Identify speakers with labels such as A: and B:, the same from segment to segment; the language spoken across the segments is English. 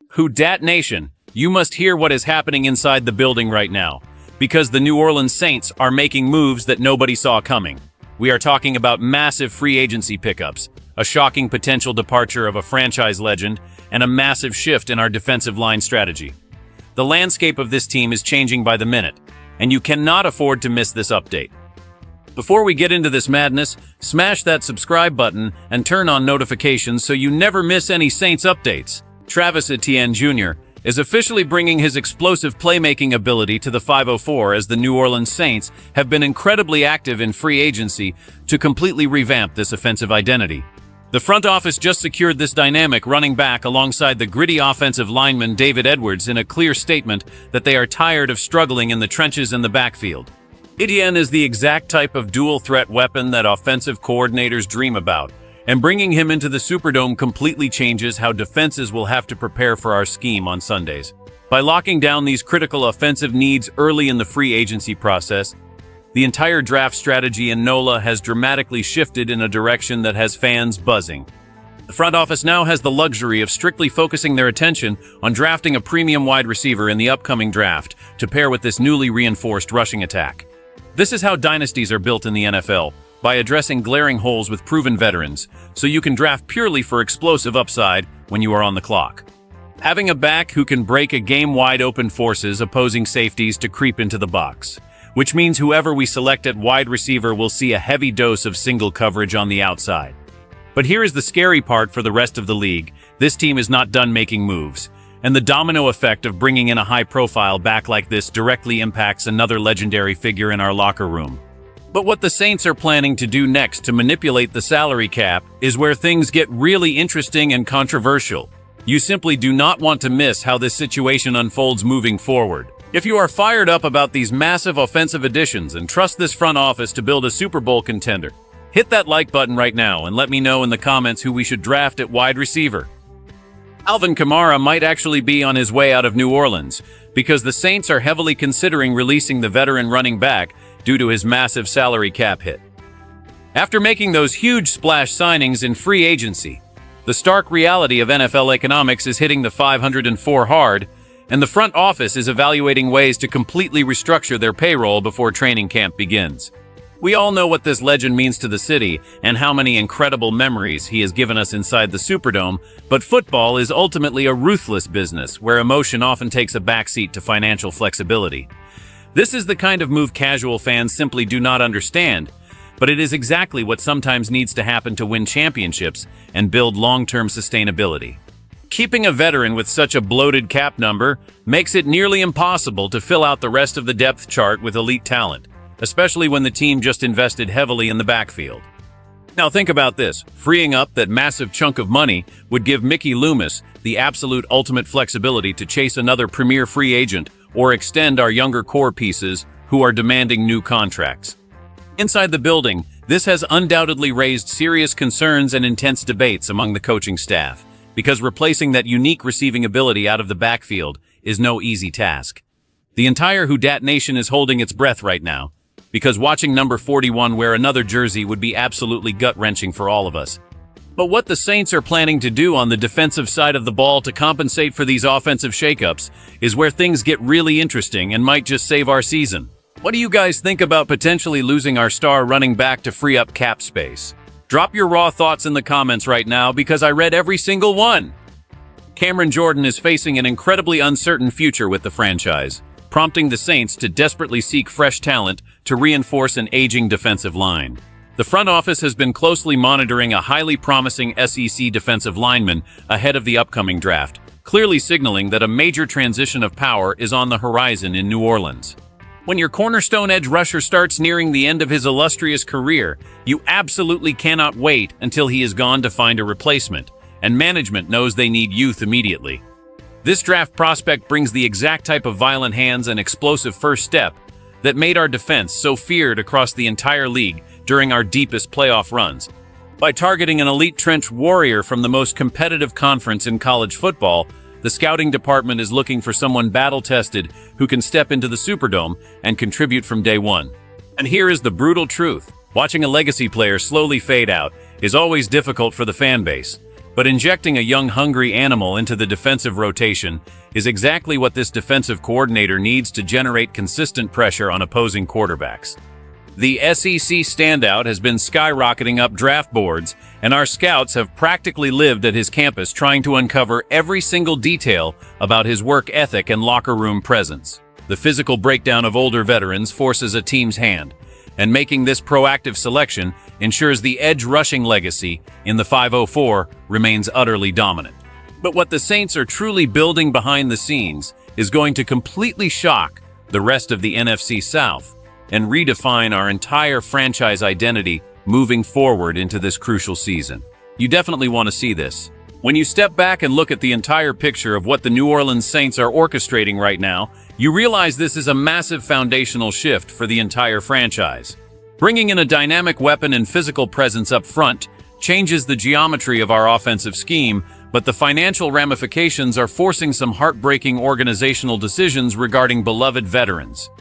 A: Who Dat Nation, you must hear what is happening inside the building right now, because the New Orleans Saints are making moves that nobody saw coming. We are talking about massive free agency pickups, a shocking potential departure of a franchise legend, and a massive shift in our defensive line strategy. The landscape of this team is changing by the minute, and you cannot afford to miss this update. Before we get into this madness, smash that subscribe button and turn on notifications so you never miss any Saints updates. Travis Etienne Jr. is officially bringing his explosive playmaking ability to the 504 as the New Orleans Saints have been incredibly active in free agency to completely revamp this offensive identity. The front office just secured this dynamic running back alongside the gritty offensive lineman David Edwards in a clear statement that they are tired of struggling in the trenches in the backfield. Etienne is the exact type of dual-threat weapon that offensive coordinators dream about, and bringing him into the Superdome completely changes how defenses will have to prepare for our scheme on Sundays. By locking down these critical offensive needs early in the free agency process, the entire draft strategy in NOLA has dramatically shifted in a direction that has fans buzzing. The front office now has the luxury of strictly focusing their attention on drafting a premium wide receiver in the upcoming draft to pair with this newly reinforced rushing attack. This is how dynasties are built in the NFL, by addressing glaring holes with proven veterans, so you can draft purely for explosive upside when you are on the clock. Having a back who can break a game wide open forces opposing safeties to creep into the box, which means whoever we select at wide receiver will see a heavy dose of single coverage on the outside. But here is the scary part for the rest of the league. This team is not done making moves, and the domino effect of bringing in a high-profile back like this directly impacts another legendary figure in our locker room. But what the Saints are planning to do next to manipulate the salary cap is where things get really interesting and controversial. You simply do not want to miss how this situation unfolds moving forward. If you are fired up about these massive offensive additions and trust this front office to build a Super Bowl contender, hit that like button right now and let me know in the comments who we should draft at wide receiver. Alvin Kamara might actually be on his way out of New Orleans because the Saints are heavily considering releasing the veteran running back due to his massive salary cap hit. After making those huge splash signings in free agency, the stark reality of NFL economics is hitting the 504 hard, and the front office is evaluating ways to completely restructure their payroll before training camp begins. We all know what this legend means to the city and how many incredible memories he has given us inside the Superdome, but football is ultimately a ruthless business where emotion often takes a backseat to financial flexibility. This is the kind of move casual fans simply do not understand, but it is exactly what sometimes needs to happen to win championships and build long-term sustainability. Keeping a veteran with such a bloated cap number makes it nearly impossible to fill out the rest of the depth chart with elite talent, especially when the team just invested heavily in the backfield. Now think about this, freeing up that massive chunk of money would give Mickey Loomis the absolute ultimate flexibility to chase another premier free agent or extend our younger core pieces who are demanding new contracts. Inside the building, this has undoubtedly raised serious concerns and intense debates among the coaching staff, because replacing that unique receiving ability out of the backfield is no easy task. The entire Who Dat Nation is holding its breath right now, because watching number 41 wear another jersey would be absolutely gut-wrenching for all of us. But what the Saints are planning to do on the defensive side of the ball to compensate for these offensive shakeups is where things get really interesting and might just save our season. What do you guys think about potentially losing our star running back to free up cap space? Drop your raw thoughts in the comments right now because I read every single one. Cameron Jordan is facing an incredibly uncertain future with the franchise, prompting the Saints to desperately seek fresh talent to reinforce an aging defensive line. The front office has been closely monitoring a highly promising SEC defensive lineman ahead of the upcoming draft, clearly signaling that a major transition of power is on the horizon in New Orleans. When your cornerstone edge rusher starts nearing the end of his illustrious career, you absolutely cannot wait until he is gone to find a replacement, and management knows they need youth immediately. This draft prospect brings the exact type of violent hands and explosive first step that made our defense so feared across the entire league during our deepest playoff runs. By targeting an elite trench warrior from the most competitive conference in college football, the scouting department is looking for someone battle-tested who can step into the Superdome and contribute from day one. And here is the brutal truth. Watching a legacy player slowly fade out is always difficult for the fan base, But injecting a young, hungry animal into the defensive rotation is exactly what this defensive coordinator needs to generate consistent pressure on opposing quarterbacks. The SEC standout has been skyrocketing up draft boards, and our scouts have practically lived at his campus trying to uncover every single detail about his work ethic and locker room presence. The physical breakdown of older veterans forces a team's hand, and making this proactive selection ensures the edge rushing legacy in the 504 remains utterly dominant. But what the Saints are truly building behind the scenes is going to completely shock the rest of the NFC South and redefine our entire franchise identity moving forward into this crucial season. You definitely want to see this. When you step back and look at the entire picture of what the New Orleans Saints are orchestrating right now, you realize this is a massive foundational shift for the entire franchise. Bringing in a dynamic weapon and physical presence up front changes the geometry of our offensive scheme, but the financial ramifications are forcing some heartbreaking organizational decisions regarding beloved veterans.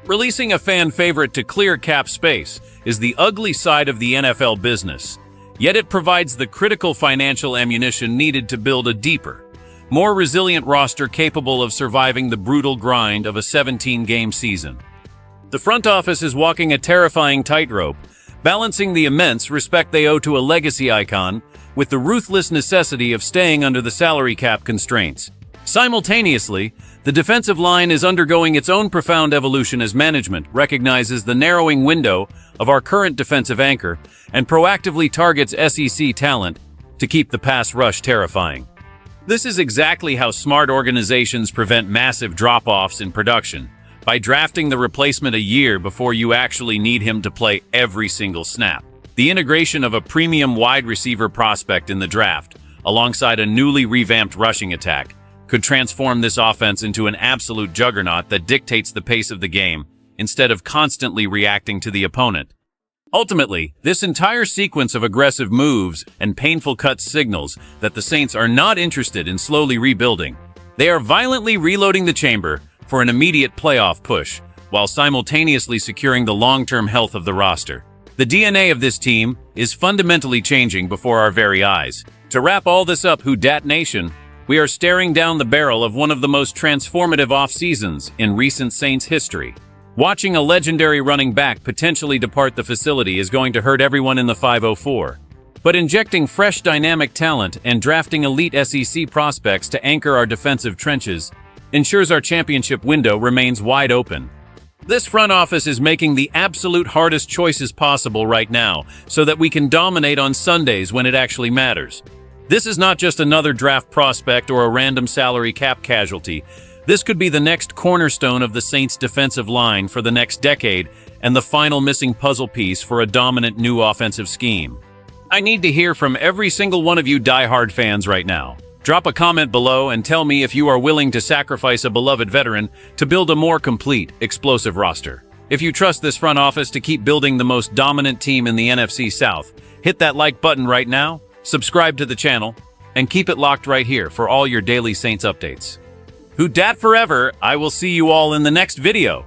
A: Releasing a fan favorite to clear cap space is the ugly side of the NFL business, yet it provides the critical financial ammunition needed to build a deeper, more resilient roster capable of surviving the brutal grind of a 17-game season. The front office is walking a terrifying tightrope, balancing the immense respect they owe to a legacy icon with the ruthless necessity of staying under the salary cap constraints. Simultaneously, the defensive line is undergoing its own profound evolution as management recognizes the narrowing window of our current defensive anchor and proactively targets SEC talent to keep the pass rush terrifying. This is exactly how smart organizations prevent massive drop-offs in production, by drafting the replacement a year before you actually need him to play every single snap. The integration of a premium wide receiver prospect in the draft, alongside a newly revamped rushing attack, could transform this offense into an absolute juggernaut that dictates the pace of the game, instead of constantly reacting to the opponent. Ultimately, this entire sequence of aggressive moves and painful cuts signals that the Saints are not interested in slowly rebuilding. They are violently reloading the chamber for an immediate playoff push, while simultaneously securing the long-term health of the roster. The DNA of this team is fundamentally changing before our very eyes. To wrap all this up, Who Dat Nation, we are staring down the barrel of one of the most transformative off-seasons in recent Saints history. Watching a legendary running back potentially depart the facility is going to hurt everyone in the 504. But injecting fresh dynamic talent and drafting elite SEC prospects to anchor our defensive trenches ensures our championship window remains wide open. This front office is making the absolute hardest choices possible right now so that we can dominate on Sundays when it actually matters. This is not just another draft prospect or a random salary cap casualty. This could be the next cornerstone of the Saints' defensive line for the next decade and the final missing puzzle piece for a dominant new offensive scheme. I need to hear from every single one of you die-hard fans right now. Drop a comment below and tell me if you are willing to sacrifice a beloved veteran to build a more complete, explosive roster. If you trust this front office to keep building the most dominant team in the NFC South, hit that like button right now, subscribe to the channel, and keep it locked right here for all your daily Saints updates. Who Dat forever, I will see you all in the next video.